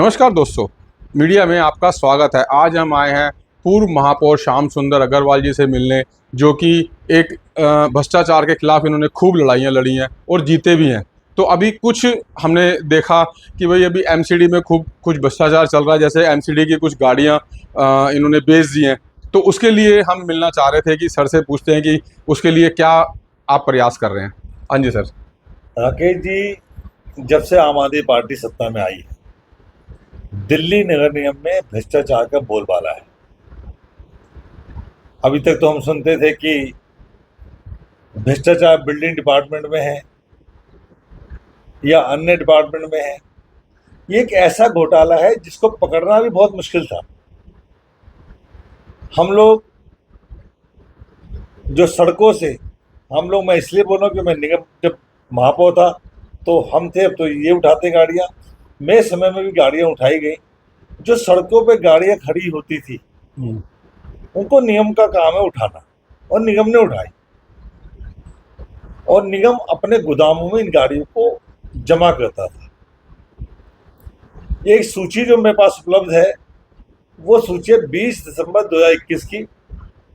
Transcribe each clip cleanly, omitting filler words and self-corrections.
नमस्कार दोस्तों, मीडिया में आपका स्वागत है। आज हम आए हैं पूर्व महापौर श्याम सुंदर अग्रवाल जी से मिलने, जो कि एक भ्रष्टाचार के खिलाफ इन्होंने खूब लड़ाइयाँ लड़ी हैं और जीते भी हैं। तो अभी कुछ हमने देखा कि भाई अभी एमसीडी में खूब कुछ भ्रष्टाचार चल रहा है, जैसे एमसीडी की कुछ गाड़ियाँ इन्होंने बेच दी हैं। तो उसके लिए हम मिलना चाह रहे थे कि सर से पूछते हैं कि उसके लिए क्या आप प्रयास कर रहे हैं। हाँ जी सर। राकेश जी, जब से आम आदमी पार्टी सत्ता में आई है, दिल्ली नगर निगम में भ्रष्टाचार का बोलबाला है। अभी तक तो हम सुनते थे कि भ्रष्टाचार बिल्डिंग डिपार्टमेंट में है या अन्य डिपार्टमेंट में है। ये एक ऐसा घोटाला है जिसको पकड़ना भी बहुत मुश्किल था। हम लोग जो सड़कों से मैं इसलिए बोल रहा हूँ कि मैं निगम जब महापौर था तो हम थे, अब तो ये उठाते गाड़ियाँ। मेरे समय में भी गाड़ियाँ उठाई गई। जो सड़कों पे गाड़ियाँ खड़ी होती थी उनको निगम का काम है उठाना, और निगम ने उठाई, और निगम अपने गोदामों में इन गाड़ियों को जमा करता था। एक सूची जो मेरे पास उपलब्ध है, वो सूची है 20 दिसंबर 2021 की,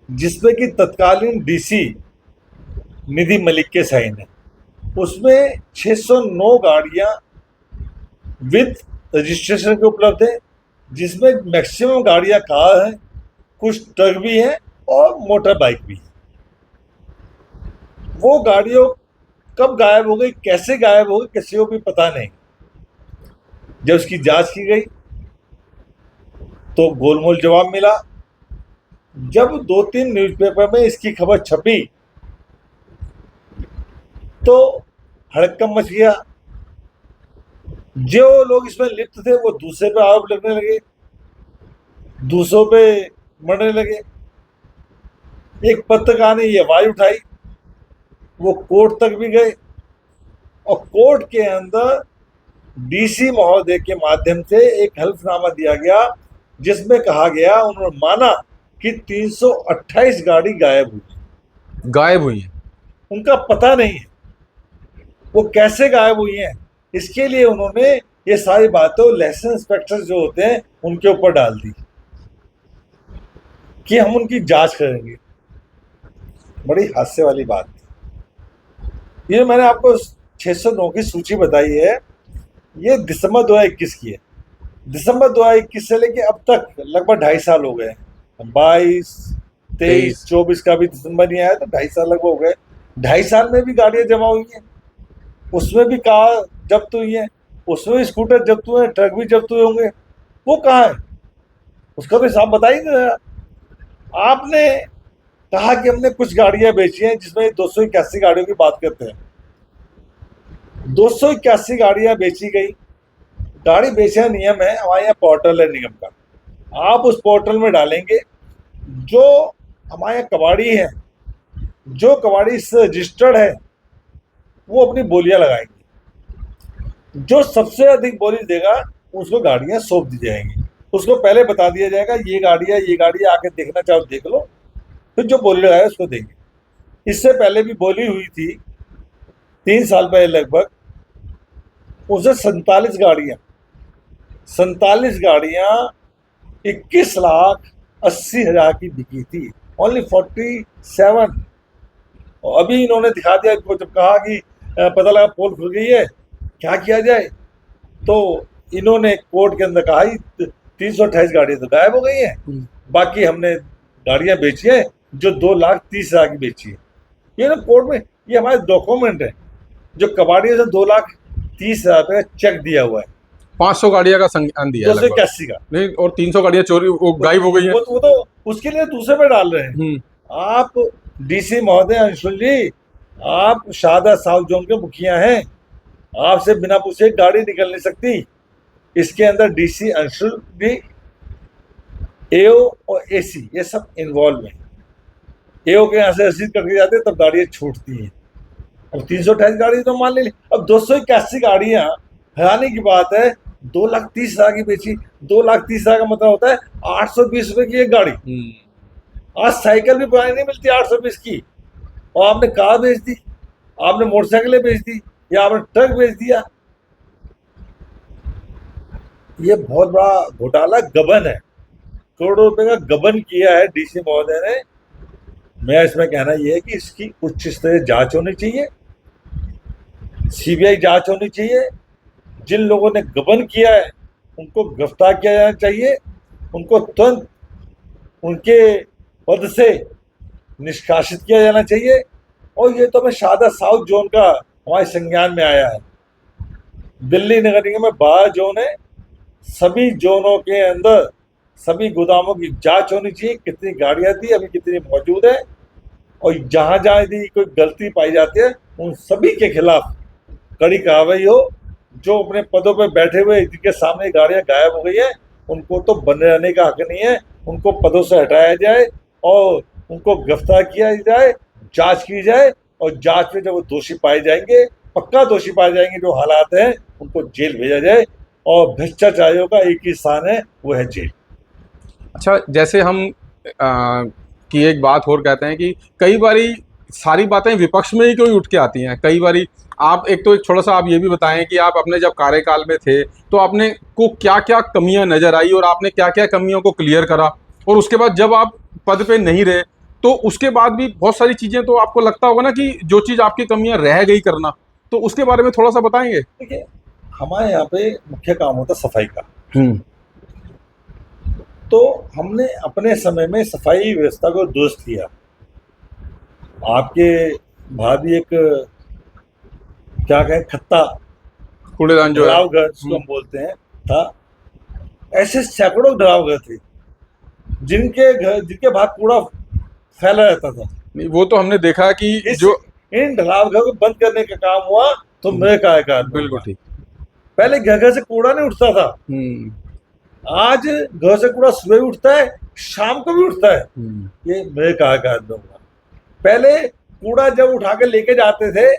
जिसमें कि तत्कालीन डीसी निधि मलिक के साइन है। उसमें 609 गाड़ियां विद रजिस्ट्रेशन के उपलब्ध है, जिसमें मैक्सिमम गाड़ियां कार हैं, कुछ ट्रक भी हैं और मोटर बाइक भी है। वो गाड़ियों कब गायब हो गई, कैसे गायब हो गई, किसी को भी पता नहीं। जब उसकी जांच की गई तो गोलमोल जवाब मिला। जब 2-3 न्यूज़पेपर में इसकी खबर छपी तो हड़कंप मच गया। जो लोग इसमें लिप्त थे वो दूसरे पे आरोप लगने लगे, दूसरों पे मरने लगे। एक पत्रकार ने ये आवाज उठाई, वो कोर्ट तक भी गए, और कोर्ट के अंदर डीसी महोदय के माध्यम से एक हल्फनामा दिया गया, जिसमें कहा गया, उन्होंने माना कि 328 गाड़ी गायब हुई है। उनका पता नहीं है वो कैसे गायब हुई हैं। इसके लिए उन्होंने ये सारी बातें लाइसेंस इंस्पेक्टर जो होते हैं उनके ऊपर डाल दी कि हम उनकी जांच करेंगे। बड़ी हास्य वाली बात थी। ये मैंने आपको 609 की सूची बताई है, ये दिसंबर 2021 की है। दिसंबर 2021 से लेके अब तक लगभग 2.5 साल हो गए। 22, 23, 24 का भी दिसंबर नहीं आया तो 2.5 साल लगभग हो गए। 2.5 साल में भी गाड़ियां जमा हुई हैं, उसमें भी कार जब्त हुई है, उसमें भी स्कूटर जब्त हुए हैं, ट्रक भी जब्त हुए होंगे। वो कहाँ है, उसका तो हिसाब बताइए ना। आपने कहा कि हमने कुछ गाड़ियां बेची हैं, जिसमें 281 गाड़ियों की बात करते हैं। 281 गाड़ियां बेची गई। गाड़ी बेचने नियम है, हमारे यहाँ पोर्टल है निगम का। आप उस पोर्टल में डालेंगे, जो हमारे यहाँ कबाड़ी है, जो कबाड़ी से रजिस्टर्ड है, वो अपनी बोलियां लगाएंगे। जो सबसे अधिक बोली देगा उसको गाड़ियां सौंप दी जाएंगी। उसको पहले बता दिया जाएगा ये गाड़ी आके देखना चाहो देख लो, फिर जो बोली लगाए उसको देंगे। इससे पहले भी बोली हुई थी 3 साल पहले लगभग, उसे 47 गाड़ियां 21,80,000 की बिकी थी। ओनली 47। और अभी इन्होंने दिखा दिया, जब कहा कि पता लगा पोल खुल गई है, क्या किया जाए, तो इन्होंने कोर्ट के अंदर कहा 328 गाड़ियां तो गायब हो गई हैं, बाकी हमने गाड़ियां बेची हैं जो 2,30,000 की बेची है। ये ना कोर्ट में, ये हमारे डॉक्यूमेंट है, जो कबाड़ियों से 2,30,000 का चेक दिया हुआ है। 500 गाड़ियां का संज्ञान दिया है, 281 का नहीं, और 300 गाड़ियां चोरी गायब हो गई है। वो तो उसके लिए दूसरे पे डाल रहे हैं। आप डीसी महोदय अंशुल जी, आप शाहदा साउथ जोन के मुखिया हैं, आपसे बिना पूछे गाड़ी निकल नहीं सकती। इसके अंदर डीसी अंशुल भी, एओ और एसी ये सब इन्वॉल्व हैं। एओ के यहाँ से रसीद करके जाते तब गाड़ियां छूटती हैं। अब 328 गाड़ी तो मान ली, अब 281 गाड़ियां, हैरानी की बात है, 2,30,000 की बेची। 2,30,000 का मतलब होता है 820 रुपए की एक गाड़ी। आज साइकिल भी पुरानी नहीं मिलती 820 की, और आपने कार बेच दी, आपने मोटरसाइकिलें बेच दी, या आपने ट्रक बेच दिया। ये बहुत बड़ा घोटाला गबन है, करोड़ों रुपए का गबन किया है डीसी महोदय ने। मैं इसमें कहना यह है कि इसकी उच्च स्तरीय जांच होनी चाहिए, सीबीआई जांच होनी चाहिए। जिन लोगों ने गबन किया है उनको गिरफ्तार किया जाना चाहिए, उनको तुरंत उनके पद से निष्कासित किया जाना चाहिए। और ये तो हमें शारदा साउथ जोन का हमारे संज्ञान में आया है। दिल्ली नगर निगम में 12 जोन है, सभी जोनों के अंदर सभी गोदामों की जांच होनी चाहिए, कितनी गाड़ियां थी, अभी कितनी मौजूद है, और जहां जहां यदि कोई गलती पाई जाती है उन सभी के खिलाफ कड़ी कार्रवाई हो। जो अपने पदों पर बैठे हुए जिनके सामने गाड़ियां गायब हो गई है उनको तो बने रहने का हक नहीं है, उनको पदों से हटाया जाए और उनको गिरफ्तार किया जाए, जांच की जाए, और जांच में जब वो दोषी पाए जाएंगे, पक्का दोषी पाए जाएंगे जो हालात हैं, उनको जेल भेजा जाए। और भ्रष्टाचारियों का एक ही स्थान है, वो है जेल। अच्छा, जैसे हम की एक बात और कहते हैं कि कई बारी सारी बातें विपक्ष में ही क्यों उठ के आती हैं। कई बारी आप एक तो एक थोड़ा सा आप ये भी बताएं कि आप अपने जब कार्यकाल में थे तो आपने को क्या क्या कमियां नजर आई और आपने क्या क्या कमियों को क्लियर करा, और उसके बाद जब आप पद पे नहीं रहे तो उसके बाद भी बहुत सारी चीजें तो आपको लगता होगा ना कि जो चीज आपकी कमियां रह गई करना, तो उसके बारे में थोड़ा सा बताएंगे। देखिए, हमारे यहाँ पे मुख्य काम होता है सफाई का। हम्म। तो हमने अपने समय में सफाई व्यवस्था को दुरुस्त किया। आपके भाभी एक क्या कहें, खत्ता कूड़ेदान जो है। ढलाव घर जिसको हम बोलते हैं था। ऐसे सैकड़ों ढलाव घर थे जिनके बाहर कूड़ा फैला रहता था। नहीं, वो तो हमने देखा कि इस जो इन ढलाव घर को बंद करने का काम हुआ तो मेरे कार्यकाल में बिल्कुल हुआ। ठीक। पहले घर घर से कूड़ा नहीं उठता था, आज घर से कूड़ा सुबह भी उठता है, शाम को भी उठता है। ये मेरे कार्यकाल में हुआ। पहले कूड़ा जब उठा के लेके जाते थे,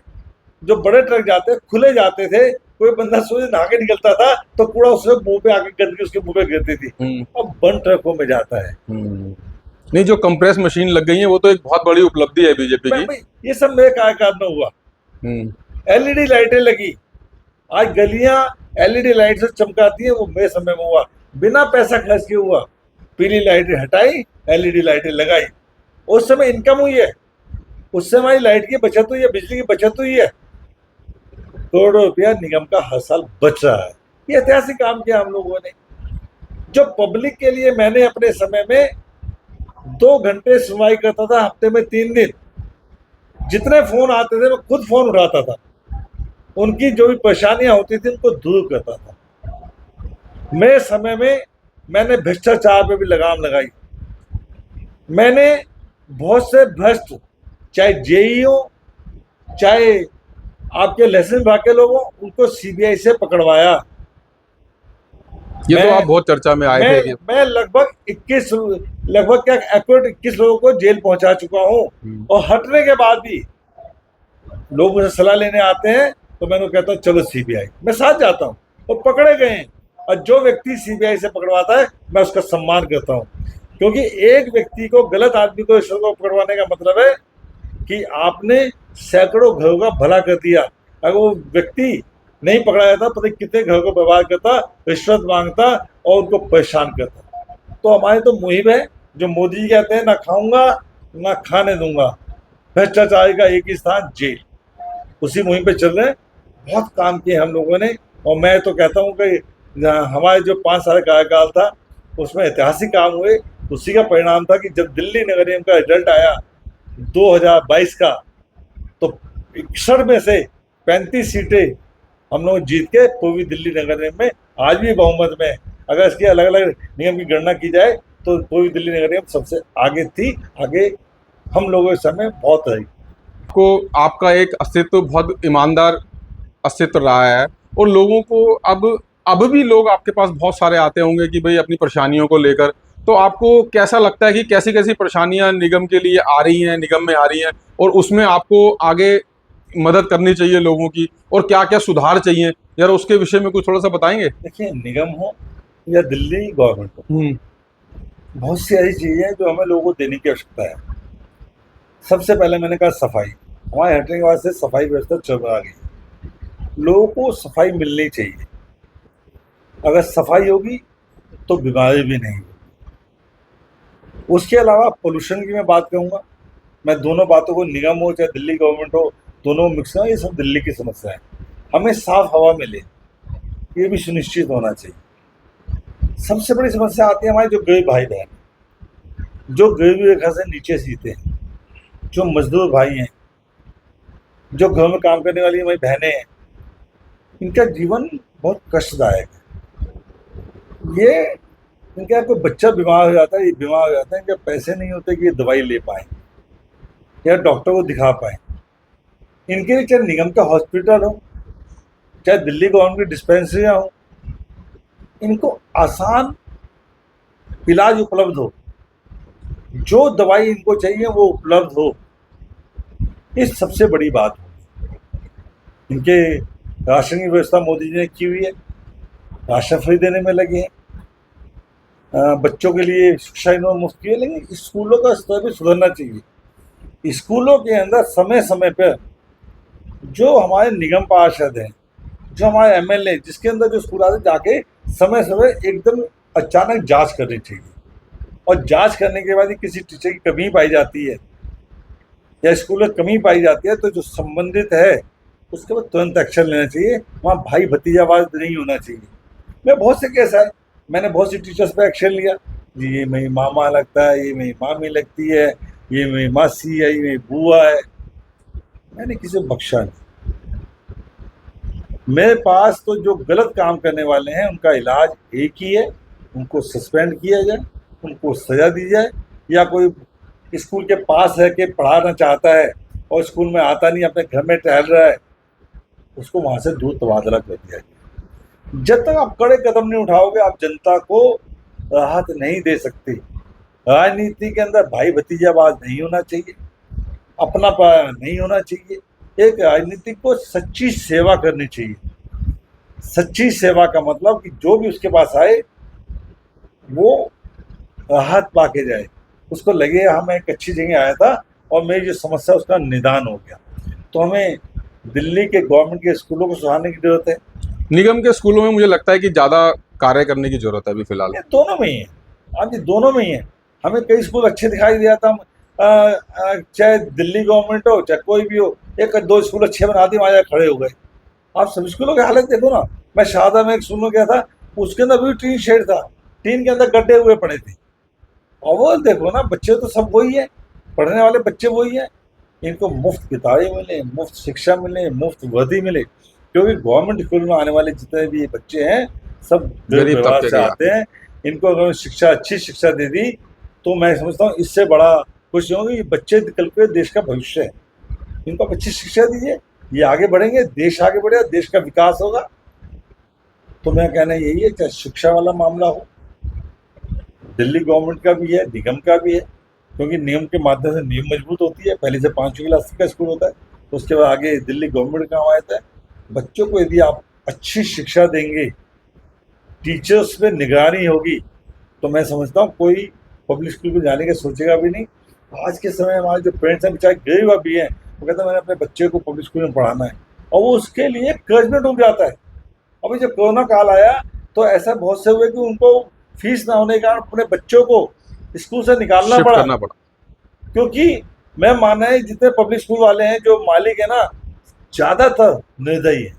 जो बड़े ट्रक जाते खुले जाते थे, कोई बंदा सोचे नहा के निकलता था तो कूड़ा उसके मुंह पे आके गंदगी उसके मुंह पे गिरती थी। अब बंद ट्रकों में जाता है। नहीं, जो कंप्रेस मशीन लग गई है वो तो एक बहुत बड़ी उपलब्धि है बीजेपी की। भाई, ये सब मेरे कार्यकाल में हुआ। एलईडी लाइटें लगी, आज गलियां एलईडी लाइट से चमकाती है, वो मेरे समय में हुआ, बिना पैसा खर्च किए हुआ। पीली लाइटें हटाई, एलईडी लाइटें लगाई, उस समय इनकम हुई है, उससे हमारी लाइट की बचत हुई है, बिजली की बचत हुई है। करोड़ों रुपया निगम का हर साल बच रहा है। ये ऐतिहासिक काम किया हम लोगों ने। जो पब्लिक के लिए मैंने अपने समय में 2 घंटे सुनवाई करता था, हफ्ते में 3 दिन। जितने फोन आते थे मैं खुद फोन उठाता था, उनकी जो भी परेशानियां होती थी उनको दूर करता था। मेरे समय में मैंने भ्रष्टाचार पे भी लगाम लगाई। मैंने बहुत से भ्रष्ट, चाहे जेई हो, चाहे आपके लाइसेंस विभाग के लोग हो, उनको सीबीआई से पकड़वाया। ये तो आप बहुत चर्चा में आए थे। मैं लगभग 21 लोगों को जेल पहुंचा चुका हूं। और हटने के बाद भी लोग मुझे सलाह लेने आते हैं तो मैं कहता हूँ चलो सीबीआई, मैं साथ जाता हूँ। और पकड़े गए हैं, और जो व्यक्ति सीबीआई से पकड़वाता है मैं उसका सम्मान करता हूँ, क्योंकि एक व्यक्ति को, गलत आदमी को, ईश्वर को पकड़वाने का मतलब है कि आपने सैकड़ों घरों का भला कर दिया। अगर वो व्यक्ति नहीं पकड़ा जाता पता कितने घरों को बर्बाद करता, रिश्वत मांगता और उनको परेशान करता। तो हमारे तो मुहिम है, जो मोदी जी कहते हैं, ना खाऊंगा ना खाने दूंगा, भ्रष्टाचार का एक ही स्थान जेल। उसी मुहिम पे चल रहे हैं। बहुत काम किए हम लोगों ने। और मैं तो कहता हूँ कि हमारे जो 5 साल कार्यकाल था उसमें ऐतिहासिक काम हुए। उसी का परिणाम था कि जब दिल्ली नगर निगम का रिजल्ट आया 2022 का, तो 61 में से 35 सीटें हम लोग जीत के पूर्वी दिल्ली नगर निगम में आज भी बहुमत में। अगर इसकी अलग अलग नियम की गणना की जाए तो पूर्वी दिल्ली नगर निगम सबसे आगे थी। आगे हम लोगों के समय बहुत रही। को आपका एक अस्तित्व बहुत ईमानदार अस्तित्व रहा है, और लोगों को अब भी लोग आपके पास बहुत सारे आते होंगे कि भाई अपनी परेशानियों को लेकर। तो आपको कैसा लगता है कि कैसी कैसी परेशानियां निगम के लिए आ रही हैं, निगम में आ रही हैं, और उसमें आपको आगे मदद करनी चाहिए लोगों की, और क्या क्या सुधार चाहिए, यार उसके विषय में कुछ थोड़ा सा बताएंगे। देखिए, निगम हो या दिल्ली गवर्नमेंट हो, बहुत सी ऐसी चीजें हैं जो हमें लोगों को देने की आवश्यकता है। सबसे पहले मैंने कहा सफाई। हमारे हटने के बाद से सफाई व्यवस्था चल रहा गई। लोगों को सफाई मिलनी चाहिए। अगर सफाई होगी तो बीमारी भी नहीं होगी। उसके अलावा पोल्यूशन की मैं बात करूँगा। मैं दोनों बातों को, निगम हो चाहे दिल्ली गवर्नमेंट हो, दोनों मिक्स हो, ये सब दिल्ली की समस्या है। हमें साफ हवा मिले, ये भी सुनिश्चित होना चाहिए। सबसे बड़ी समस्या आती है हमारे जो गरीब भाई बहन, जो गरीबी रेखा से नीचे जीते हैं, जो मजदूर भाई हैं, जो घर में काम करने वाली हमारी बहनें हैं, इनका जीवन बहुत कष्टदायक है। ये इनका कोई बच्चा बीमार हो जाता है, ये बीमार हो जाता है, इनके पैसे नहीं होते कि ये दवाई ले पाए या डॉक्टर को दिखा पाए। इनके लिए चाहे निगम का हॉस्पिटल हो, चाहे दिल्ली गवर्नमेंट की डिस्पेंसरियाँ हो, इनको आसान इलाज उपलब्ध हो, जो दवाई इनको चाहिए वो उपलब्ध हो, इस सबसे बड़ी बात हो। इनके राशन की व्यवस्था मोदी जी ने की हुई है, राशन फ्री देने में लगे हैं। बच्चों के लिए शिक्षा इन्होंने मुफ्त की है, लेकिन स्कूलों का स्तर भी सुधरना चाहिए। स्कूलों के अंदर समय समय पर जो हमारे निगम पार्षद हैं, जो हमारे एमएलए, जिसके अंदर जो स्कूल आते जाके समय समय एकदम अचानक जांच करनी चाहिए, और जांच करने के बाद ही किसी टीचर की कमी पाई जाती है या स्कूल में कमी पाई जाती है तो जो संबंधित है उसके बाद तुरंत एक्शन लेना चाहिए। वहाँ भाई भतीजावाद नहीं होना चाहिए। मैं बहुत से केस है, मैंने बहुत सी टीचर्स पे एक्शन लिया, जी ये मेरी मामा लगता है, ये मेरी मामी लगती है, ये मेरी मासी है, ये मेरी बुआ है, मैंने किसी को बख्शा नहीं। मेरे पास तो जो गलत काम करने वाले हैं उनका इलाज एक ही है, उनको सस्पेंड किया जाए, उनको सजा दी जाए, या कोई स्कूल के पास रह के पढ़ाना चाहता है और स्कूल में आता नहीं, अपने घर में टहल रहा है, उसको वहाँ से दूर तबादला कर दिया जाए। जब तक आप कड़े कदम नहीं उठाओगे, आप जनता को राहत नहीं दे सकते। राजनीति के अंदर भाई भतीजावाद नहीं होना चाहिए, अपनापन नहीं होना चाहिए। एक राजनीतिक को सच्ची सेवा करनी चाहिए। सच्ची सेवा का मतलब कि जो भी उसके पास आए वो राहत पा के जाए, उसको लगे हाँ मैं एक अच्छी जगह आया था और मेरी जो समस्या उसका निदान हो गया। तो हमें दिल्ली के गवर्नमेंट के स्कूलों को सुधारने की जरूरत है। निगम के स्कूलों में मुझे लगता है कि ज़्यादा कार्य करने की जरूरत है अभी फिलहाल। ये दोनों में ही है, आप ये दोनों में ही है। हमें कई स्कूल अच्छे दिखाई दिया था, चाहे दिल्ली गवर्नमेंट हो चाहे कोई भी हो, एक दो स्कूल अच्छे बना दिए, वहाँ खड़े हो गए। आप सभी स्कूलों की हालत देखो ना। मैं शारदा में एक स्कूल में गया था, उसके अंदर भी टीन शेड था, टीन के अंदर गड्ढे हुए पड़े थे। और वो देखो ना, बच्चे तो सब वही है, पढ़ने वाले बच्चे वही है। इनको मुफ्त किताबें मिले, मुफ्त शिक्षा मिले, मुफ्त वर्दी मिले, क्योंकि गवर्नमेंट स्कूल में आने वाले जितने भी बच्चे हैं सब गरीब परिवार से आते हैं। इनको अगर शिक्षा, अच्छी शिक्षा दे दी तो मैं समझता हूँ इससे बड़ा कुछ नहीं होगा। ये बच्चे कल के देश का भविष्य है, इनको अच्छी शिक्षा दीजिए, ये आगे बढ़ेंगे, देश आगे बढ़ेगा, देश का विकास होगा। तो मैं कहना यही है, चाहे शिक्षा वाला मामला हो, दिल्ली गवर्नमेंट का भी है, निगम का भी है, क्योंकि नियम के माध्यम से नींव मजबूत होती है। पहले से 5वीं क्लास का स्कूल होता है, तो उसके बाद आगे दिल्ली गवर्नमेंट का आता है। बच्चों को यदि आप अच्छी शिक्षा देंगे, टीचर्स पे निगरानी होगी, तो मैं समझता हूँ कोई पब्लिक स्कूल में जाने का सोचेगा भी नहीं। आज के समय हमारे जो पेरेंट्स हैं, चाहे गरीब भी हैं, वो कहते हैं मैंने अपने बच्चे को पब्लिक स्कूल में पढ़ाना है, और वो उसके लिए कर्ज में डूब जाता है। अभी जब कोरोना काल आया तो ऐसा बहुत से हुए कि उनको फीस ना होने के कारण अपने बच्चों को स्कूल से निकालना पड़ा। क्योंकि मैं मानना है जितने पब्लिक स्कूल वाले हैं, जो मालिक है ना, ज्यादातर निर्दयी है,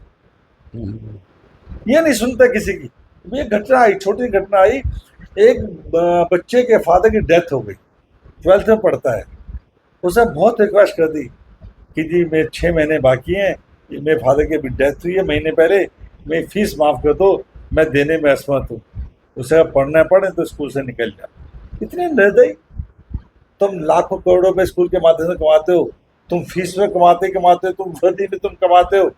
ये नहीं सुनते किसी की। ये घटना आई, छोटी घटना आई, एक बच्चे के फादर की डेथ हो गई, 12th में पढ़ता है। उसने बहुत रिक्वेस्ट कर दी कि जी मेरे 6 महीने बाकी हैं, मेरे फादर की अभी डेथ हुई है महीने पहले, मेरी फीस माफ़ कर दो, मैं देने में असमर्थ हूँ। उसे अगर पढ़ना पड़े तो स्कूल से निकल जा। इतने निर्दयी। तुम लाखों करोड़ों रुपए स्कूल के माध्यम से कमाते हो, तुम फीस में कमाते हो, तुम वर्दी में तुम कमाते हो,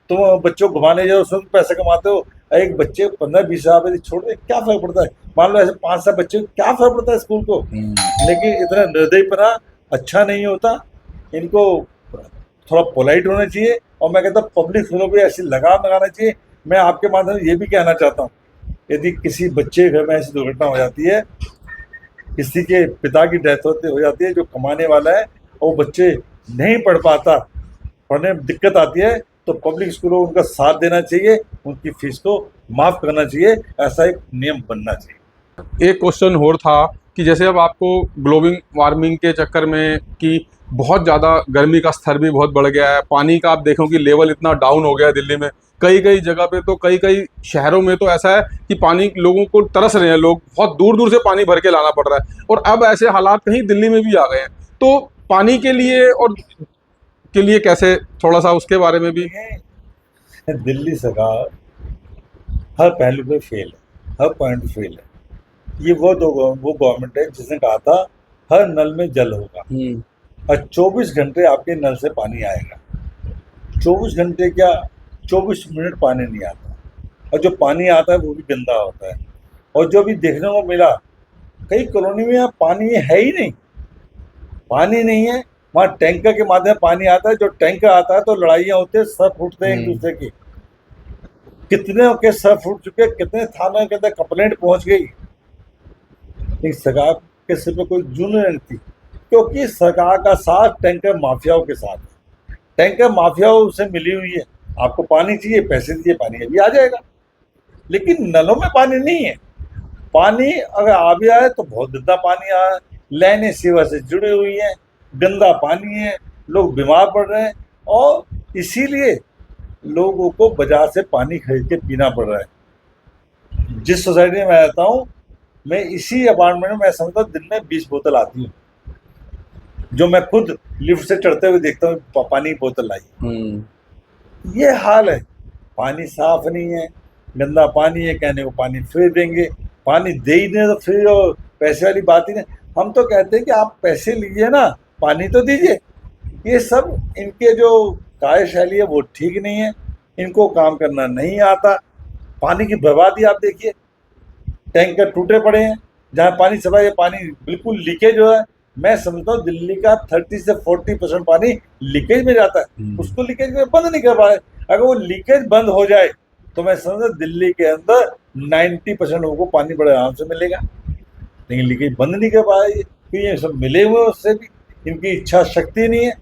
तुम बच्चों को घुमाने जाओ उसमें पैसे कमाते हो। एक बच्चे 15-20 हज़ार रुपये छोड़ दे, क्या फर्क पड़ता है? मान लो ऐसे 5-7 बच्चे, क्या फर्क पड़ता है स्कूल को? लेकिन इतना निर्दयीपना अच्छा नहीं होता। इनको थोड़ा पोलाइट होना चाहिए, और मैं कहता हूँ पब्लिक स्कूलों पर ऐसी लगाम लगाना चाहिए। मैं आपके माध्यम से ये भी कहना चाहता हूँ, यदि किसी बच्चे घर में ऐसी दुर्घटना हो जाती है, किसी के पिता की डेथ हो जाती है जो कमाने वाला है, और वो बच्चे नहीं पढ़ पाता, पढ़ने में दिक्कत आती है, तो पब्लिक स्कूलों को उनका साथ देना चाहिए, उनकी फीस को माफ करना चाहिए, ऐसा एक नियम बनना चाहिए। एक क्वेश्चन और था कि जैसे अब आपको ग्लोबल वार्मिंग के चक्कर में कि बहुत ज़्यादा गर्मी का स्तर भी बहुत बढ़ गया है, पानी का आप देखो कि लेवल इतना डाउन हो गया है दिल्ली में, कई कई जगह पे तो कई कई शहरों में तो ऐसा है कि पानी लोगों को तरस रहे हैं, लोग बहुत दूर दूर से पानी भर के लाना पड़ रहा है, और अब ऐसे हालात कहीं दिल्ली में भी आ गए हैं। तो पानी के लिए और के लिए कैसे, थोड़ा सा उसके बारे में भी। देखें, दिल्ली सरकार हर पहलू पे फेल है, हर पॉइंट फेल है। ये वो गवर्नमेंट है जिसने कहा था हर नल में जल होगा, और 24 घंटे आपके नल से पानी आएगा। 24 घंटे क्या, 24 मिनट पानी नहीं आता, और जो पानी आता है वो भी गंदा होता है। और जो भी देखने को मिला, कई कॉलोनी में यहाँ पानी है ही नहीं, पानी नहीं है। वहाँ टैंकर के माध्यम पानी आता है, जो टैंकर आता है तो लड़ाइयाँ होती है, सर फूटते हैं एक दूसरे की। कितने के सर फूट चुके, कितने थानों के अंदर कंप्लेंट पहुंच गई, लेकिन सरकार के सिर पे कोई जुर्म नहीं थी, क्योंकि सरकार का साथ टैंकर माफियाओं के साथ है। टैंकर माफियाओं से मिली हुई है, आपको पानी चाहिए, पैसे दीजिए, पानी अभी आ जाएगा। लेकिन नलों में पानी नहीं है, पानी अगर आ भी आए तो बहुत गंदा पानी आ रहा है, लाइनें सेवा से जुड़ी हुई हैं, गंदा पानी है, लोग बीमार पड़ रहे हैं, और इसीलिए लोगों को बाजार से पानी खरीद के पीना पड़ रहा है। जिस सोसाइटी में मैं रहता हूँ, मैं इसी अपार्टमेंट में, मैं समझता हूँ दिन में 20 बोतल आती है, जो मैं खुद लिफ्ट से चढ़ते हुए देखता हूँ पानी की बोतल आई। ये हाल है, पानी साफ नहीं है, गंदा पानी है, कहने को पानी फ्री देंगे, पानी दे ही नहीं तो फ्री, और पैसे वाली बात ही नहीं। हम तो कहते हैं कि आप पैसे लीजिए ना, पानी तो दीजिए। ये सब इनके जो कार्यशैली है वो ठीक नहीं है, इनको काम करना नहीं आता। पानी की बर्बादी आप देखिए, टैंकर टूटे पड़े हैं, जहाँ पानी सप्लाई, पानी बिल्कुल लीकेज हो है। मैं समझता हूँ दिल्ली का 30 से 40% पानी लीकेज में जाता है, उसको लीकेज में बंद नहीं कर पा रहे। अगर वो लीकेज बंद हो जाए तो मैं समझता हूँ दिल्ली के अंदर 90% लोगों को पानी बड़े आराम से मिलेगा, लेकिन लीकेज बंद नहीं कर पा रही, क्योंकि ये सब मिले हुए उससे भी इनकी इच्छा शक्ति नहीं है।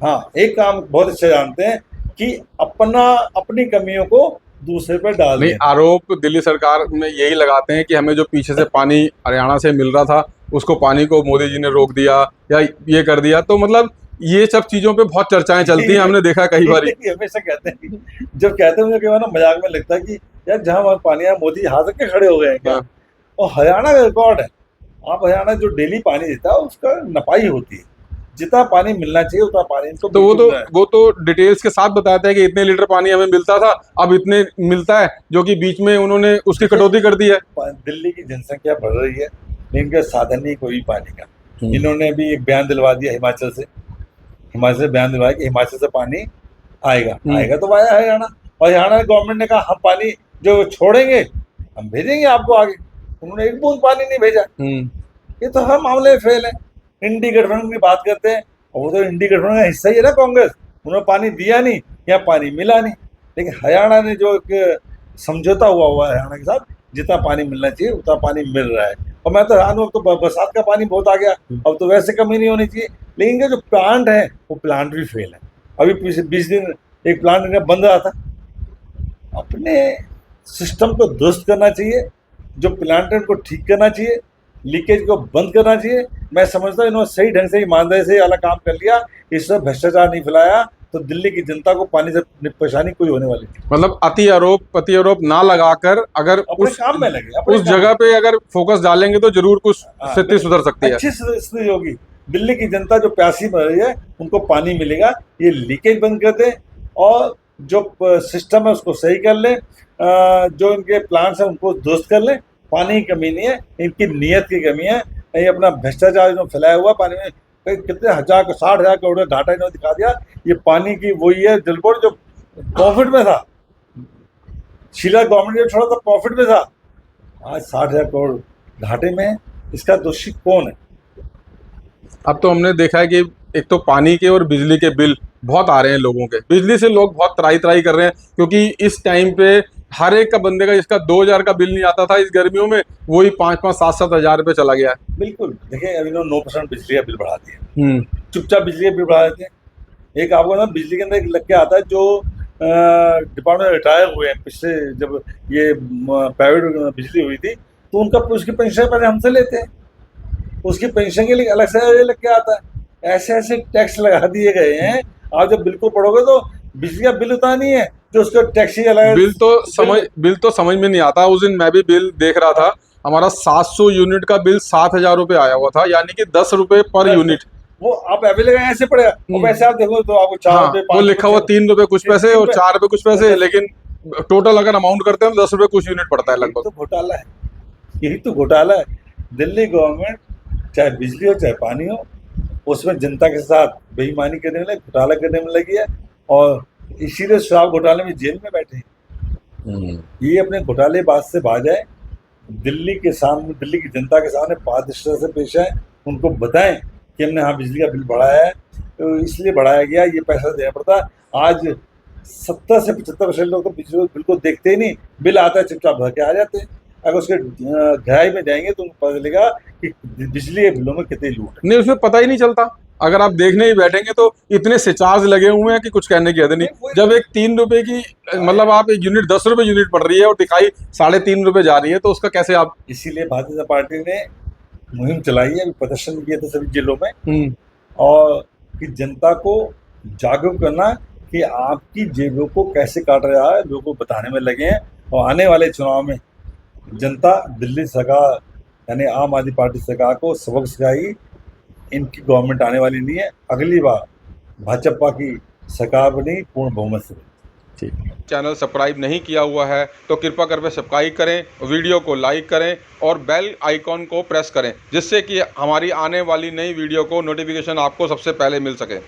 हाँ, एक काम बहुत अच्छे जानते हैं कि अपनी कमियों को दूसरे पर डाल नहीं, आरोप दिल्ली सरकार में यही लगाते हैं कि हमें जो पीछे से पानी हरियाणा से मिल रहा था, उसको पानी को मोदी जी ने रोक दिया या ये कर दिया। तो मतलब ये सब चीजों पे बहुत चर्चाएं चलती हैं, हमने देखा कई बार। हमेशा कहते हैं कि जब कहते हैं, मुझे कई बार ना मजाक में लगता है कि यार जहाँ पानी है मोदी हाथ के खड़े हो गए हैं क्या। और हरियाणा का रिकॉर्ड है, आप हरियाणा जो डेली पानी देता है उसका नपाई होती है, जितना पानी मिलना चाहिए उतना पानी इनको तो वो तो डिटेल्स के साथ बताता है कि इतने लीटर पानी हमें मिलता था, अब इतने मिलता है, जो कि बीच में उन्होंने उसकी कटौती कर दी है। दिल्ली की जनसंख्या बढ़ रही है, लेकिन इनका साधन नहीं कोई पानी का। इन्होंने भी एक बयान दिलवा दिया हिमाचल से बयान दिलवाया कि हिमाचल से पानी आएगा तो आया हरियाणा, और हरियाणा गवर्नमेंट ने कहा हम पानी जो छोड़ेंगे हम भेजेंगे आपको आगे। उन्होंने एक बूंद पानी नहीं भेजा। ये तो हर मामले में फेल है। इंडी गठबंधन की बात करते हैं, और वो तो इंडी गठबंधन का हिस्सा ही है ना कांग्रेस, उन्होंने पानी दिया नहीं या पानी मिला नहीं। लेकिन हरियाणा ने जो एक समझौता हुआ है हरियाणा के साथ, जितना पानी मिलना चाहिए उतना पानी मिल रहा है। और मैं तो हैरान हूँ, अब तो बरसात का पानी बहुत आ गया, अब तो वैसे कमी नहीं होनी चाहिए। लेकिन इनका जो प्लांट है वो प्लांट भी फेल है। अभी पिछले 20 दिन एक प्लांट इनका बंद रहा था। अपने सिस्टम को दुरुस्त करना चाहिए, जो प्लांट है उनको ठीक करना चाहिए, लीकेज को बंद करना चाहिए। मैं समझता हूँ इन्होंने सही ढंग से ईमानदारी से अलग काम कर लिया, इस तरह भ्रष्टाचार नहीं फैलाया तो दिल्ली की जनता को पानी से परेशानी कोई होने वाली नहीं। मतलब अति आरोप ना लगाकर अगर उस काम में लगे, उस जगह पे अगर फोकस डालेंगे तो जरूर कुछ स्थिति सुधर सकती है, अच्छी स्थिति होगी। दिल्ली की जनता जो प्यासी मर रही है उनको पानी मिलेगा। ये लीकेज बंद कर दें और जो सिस्टम है उसको सही कर लें, जो इनके प्लांट्स हैं उनको दुरुस्त कर लें। पानी की कमी नहीं है, इनकी नीयत की कमी है। ये अपना भ्रष्टाचार जो फैलाया हुआ पानी में, कितने 60,000 करोड़ का घाटा इन्होंने दिखा दिया। ये पानी की वही है जलपोर्ट जो प्रॉफिट में था, शीला गवर्नमेंट ने छोड़ा था प्रॉफिट में था, आज 60,000 करोड़ घाटे में है। इसका दोषी कौन है? अब तो हमने देखा है कि एक तो पानी के और बिजली के बिल बहुत आ रहे हैं लोगों के। बिजली से लोग बहुत त्राही कर रहे हैं, क्योंकि इस टाइम पे हर एक का बंदे का जिसका 2,000 का बिल नहीं आता था इस गर्मियों में, वही 5-5, 7-7 हज़ार रुपये चला गया है। बिल्कुल, देखिए अभी 9% बिजली का बिल बढ़ा दिया, चुपचाप बिजली का बिल बढ़ा देते हैं। एक आपको ना बिजली के अंदर एक लग के आता है जो डिपार्टमेंट रिटायर हुए हैं पिछले, जब ये प्राइवेट बिजली हुई थी तो उनका उसकी पेंशन पहले हमसे लेते हैं, उसकी पेंशन के लिए अलग से लग के आता है। ऐसे ऐसे टैक्स लगा दिए गए हैं। आप जब बिल को पढ़ोगे तो बिजली का बिल उतना नहीं है जो उसका टैक्स ही अलग है। बिल तो समझ में नहीं आता। उस दिन मैं भी बिल देख रहा था, हमारा 700 यूनिट का बिल 7,000 रुपये आया हुआ था, यानी कि 10 रुपए पर यूनिट। वो आप अवेलेबल ऐसे पड़ेगा, और वैसे आप देखो तो आपको 4 हाँ, रुपए, वो 5 लिखा हुआ 3 रुपए कुछ पैसे और 4 रुपए कुछ पैसे, लेकिन टोटल अगर अमाउंट करते हैं तो 10 रुपए कुछ यूनिट पड़ता है तो लगभग। घोटाला है, यही तो घोटाला है। दिल्ली गवर्नमेंट चाहे बिजली हो चाहे पानी हो, उसमें जनता के साथ बेईमानी करने में, घोटाला करने में लगी है, और इसीलिए शराब घोटाले में जेल में बैठे हैं। ये अपने घोटाले बात से बाज आए, दिल्ली के सामने, दिल्ली की जनता के सामने पारदर्शिता से पेश आए, उनको बताएं कि हमने हाँ बिजली का बिल बढ़ाया है, तो इसलिए बढ़ाया गया, ये पैसा देना पड़ता है। आज 70 से 75% लोग तो बिजली बिल को देखते ही नहीं, बिल आता है चुपचाप भर के आ जाते हैं। अगर उसके गहराई में जाएंगे तो उनको पता चलेगा कि बिजली के बिलों में कितनी लूट है। नहीं, उसमें पता ही नहीं चलता। अगर आप देखने ही बैठेंगे तो इतने से चार्ज लगे हुए हैं कि कुछ कहने की हद नहीं। जब एक 3 रुपए की, मतलब आप एक यूनिट 10 रुपए यूनिट पड़ रही है और दिखाई 3.5 रुपए जा रही है, तो उसका कैसे आप। इसीलिए भारतीय जनता पार्टी ने मुहिम चलाई है, अभी प्रदर्शन किए थे सभी जिलों में, और कि जनता को जागरूक करना कि आपकी जेबों को कैसे काट रहा है, लोगों को बताने में लगे हैं। और आने वाले चुनाव में जनता दिल्ली सरकार यानी आम आदमी पार्टी सरकार को सबक सिखाएगी। इनकी गवर्नमेंट आने वाली नहीं है, अगली बार भाजपा की सरकार बनी पूर्ण बहुमत से। ठीक, चैनल सब्सक्राइब नहीं किया हुआ है तो कृपया करके सब्सक्राइब करें, वीडियो को लाइक करें और बेल आइकॉन को प्रेस करें, जिससे कि हमारी आने वाली नई वीडियो को नोटिफिकेशन आपको सबसे पहले मिल सके।